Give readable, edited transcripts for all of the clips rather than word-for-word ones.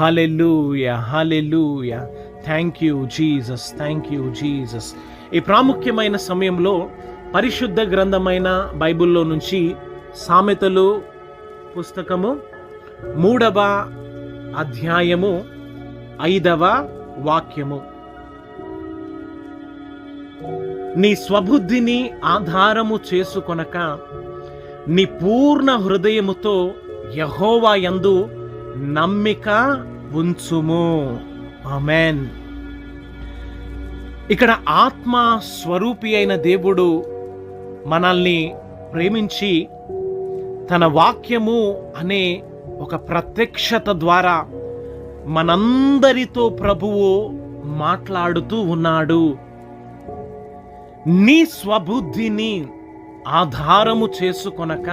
Hallelujah, hallelujah. Thank you Jesus, thank you Jesus. ఈ ప్రాముఖ్యమైన సమయంలో పరిశుద్ధ గ్రంథమైన బైబిల్లో నుంచి సామెతలు పుస్తకము 3వ అధ్యాయము 5వ వాక్యము. నీ స్వబుద్ధిని ఆధారము చేసుకొనక నీ పూర్ణ హృదయముతో యెహోవా యందు నమ్మిక ఉంచుము. ఆమేన్. ఇక్కడ ఆత్మ స్వరూపి అయిన దేవుడు మనల్ని ప్రేమించి తన వాక్యము అనే ఒక ప్రత్యక్షత ద్వారా మనందరితో ప్రభువు మాట్లాడుతూ ఉన్నాడు. నీ స్వబుద్ధిని ఆధారము చేసుకొనక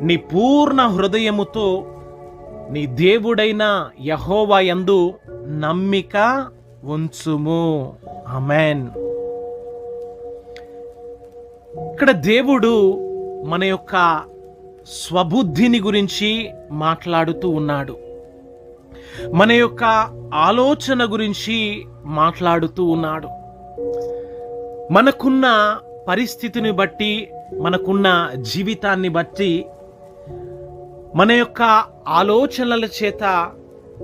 నీ పూర్ణ హృదయముతో నీ దేవుడైన యెహోవా యందు నమ్మిక ఉంచుము. ఆమేన్. ఇక్కడ దేవుడు మన యొక్క స్వబుద్ధిని గురించి మాట్లాడుతూ ఉన్నాడు. మన యొక్క ఆలోచన గురించి మాట్లాడుతూ ఉన్నాడు. మనకున్న పరిస్థితిని బట్టి, మనకున్న జీవితాన్ని బట్టి, మన యొక్క ఆలోచనల చేత,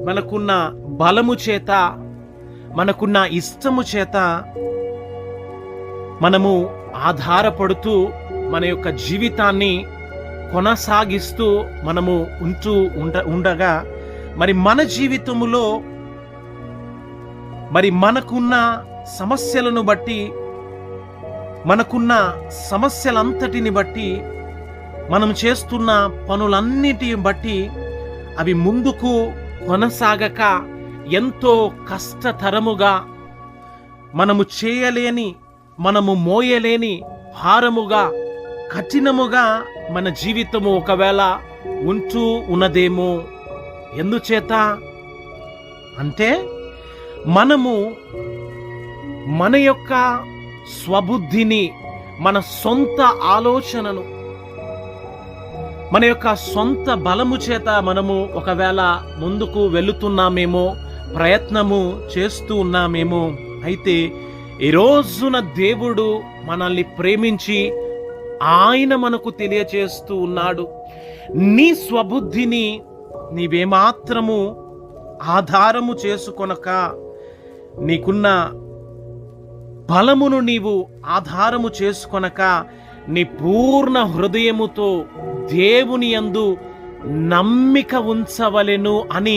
మనకున్న బలము చేత, మనకున్న ఇష్టము చేత మనము ఆధారపడుతూ మన యొక్క జీవితాన్ని కొనసాగిస్తూ మనము ఉండగా మరి మన జీవితములో మరి మనకున్న సమస్యలను బట్టి, మనకున్న సమస్యలంతటిని బట్టి, మనం చేస్తున్న పనులన్నిటిని బట్టి అవి ముందుకు కొనసాగక ఎంతో కష్టతరముగా, మనము చేయలేని, మనము మోయలేని భారముగా, కఠినముగా మన జీవితము ఒకవేళ ఉంటూ ఉన్నదేమో. ఎందుచేత అంటే మనము మన యొక్క స్వబుద్ధిని, మన సొంత ఆలోచనను, మన యొక్క సొంత బలము చేత మనము ఒకవేళ ముందుకు వెళుతున్నామేమో, ప్రయత్నము చేస్తూ ఉన్నామేమో. అయితే ఈ రోజున దేవుడు మనల్ని ప్రేమించి ఆయన మనకు తెలియచేస్తూ ఉన్నాడు. నీ స్వబుద్ధిని నీవేమాత్రము ఆధారము చేసుకొనక, నీకున్న బలమును నీవు ఆధారము చేసుకొనక, నీ పూర్ణ హృదయముతో దేవుని యందు నమ్మిక ఉంచవలెను అని